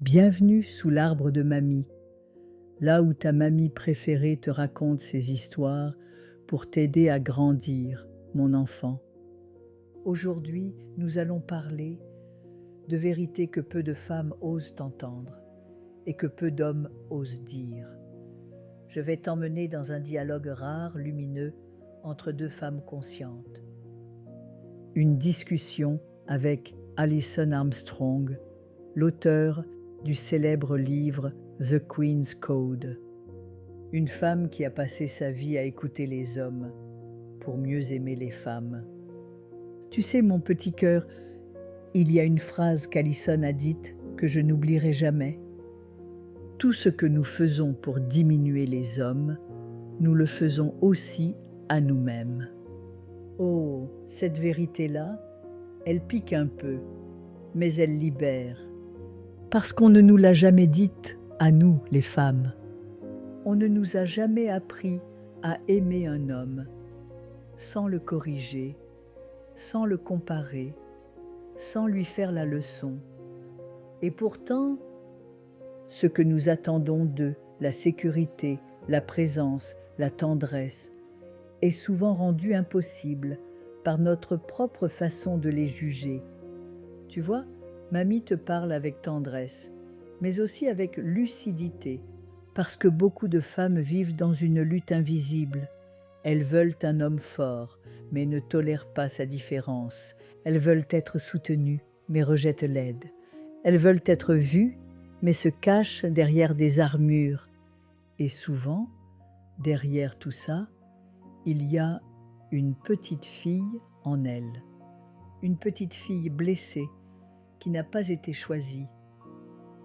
Bienvenue sous l'arbre de mamie, là où ta mamie préférée te raconte ses histoires pour t'aider à grandir, mon enfant. Aujourd'hui, nous allons parler de vérités que peu de femmes osent entendre et que peu d'hommes osent dire. Je vais t'emmener dans un dialogue rare, lumineux, entre deux femmes conscientes. Une discussion avec Alison Armstrong, l'auteure du célèbre livre The Queen's Code. Une femme qui a passé sa vie à écouter les hommes pour mieux aimer les femmes. Tu sais, mon petit cœur, il y a une phrase qu'Alison a dite que je n'oublierai jamais. Tout ce que nous faisons pour diminuer les hommes, nous le faisons aussi à nous-mêmes. Oh, cette vérité-là, elle pique un peu, mais elle libère. Parce qu'on ne nous l'a jamais dite, à nous, les femmes. On ne nous a jamais appris à aimer un homme, sans le corriger, sans le comparer, sans lui faire la leçon. Et pourtant, ce que nous attendons d'eux, la sécurité, la présence, la tendresse, est souvent rendu impossible par notre propre façon de les juger. Tu vois, mamie te parle avec tendresse, mais aussi avec lucidité, parce que beaucoup de femmes vivent dans une lutte invisible. Elles veulent un homme fort, mais ne tolèrent pas sa différence. Elles veulent être soutenues, mais rejettent l'aide. Elles veulent être vues, mais se cachent derrière des armures. Et souvent, derrière tout ça, il y a une petite fille en elles. Une petite fille blessée, qui n'a pas été choisie.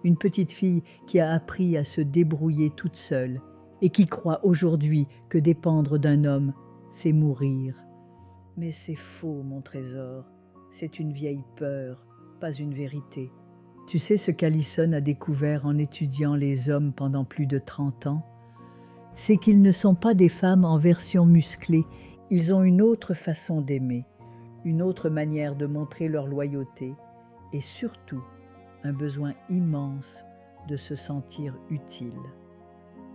Une petite fille qui a appris à se débrouiller toute seule et qui croit aujourd'hui que dépendre d'un homme, c'est mourir. Mais c'est faux, mon trésor. C'est une vieille peur, pas une vérité. Tu sais ce qu'Alison a découvert en étudiant les hommes pendant plus de 30 ans? C'est qu'ils ne sont pas des femmes en version musclée. Ils ont une autre façon d'aimer, une autre manière de montrer leur loyauté et surtout un besoin immense de se sentir utile.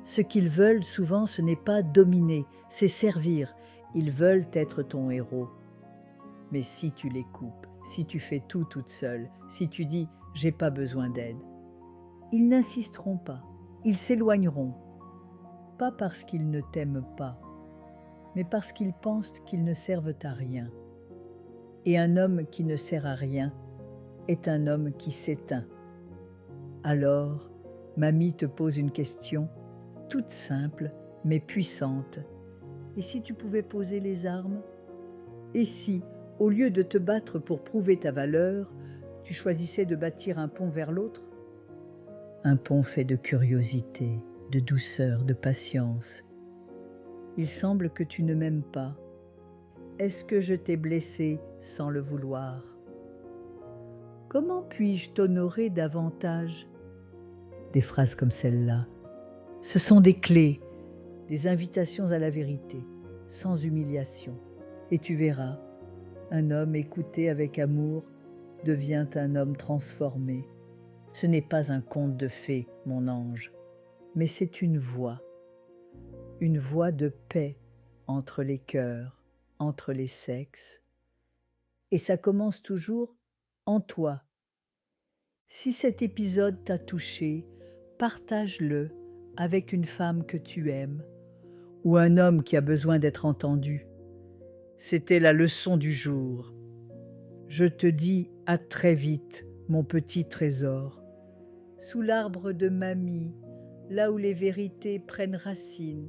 Ce qu'ils veulent souvent, ce n'est pas dominer, c'est servir. Ils veulent être ton héros. Mais si tu les coupes, si tu fais tout toute seule, si tu dis « j'ai pas besoin d'aide », ils n'insisteront pas, ils s'éloigneront. Pas parce qu'ils ne t'aiment pas, mais parce qu'ils pensent qu'ils ne servent à rien. Et un homme qui ne sert à rien est un homme qui s'éteint. Alors, mamie te pose une question, toute simple mais puissante. Et si tu pouvais poser les armes? Et si, au lieu de te battre pour prouver ta valeur, tu choisissais de bâtir un pont vers l'autre? Un pont fait de curiosité, de douceur, de patience. Il semble que tu ne m'aimes pas. Est-ce que je t'ai blessé sans le vouloir? Comment puis-je t'honorer davantage? Des phrases comme celle-là. Ce sont des clés, des invitations à la vérité, sans humiliation. Et tu verras, un homme écouté avec amour devient un homme transformé. Ce n'est pas un conte de fées, mon ange, mais c'est une voix de paix entre les cœurs, entre les sexes. Et ça commence toujours en toi. Si cet épisode t'a touché, partage-le avec une femme que tu aimes ou un homme qui a besoin d'être entendu. C'était la leçon du jour. Je te dis à très vite, mon petit trésor, sous l'arbre de mamie, là où les vérités prennent racine,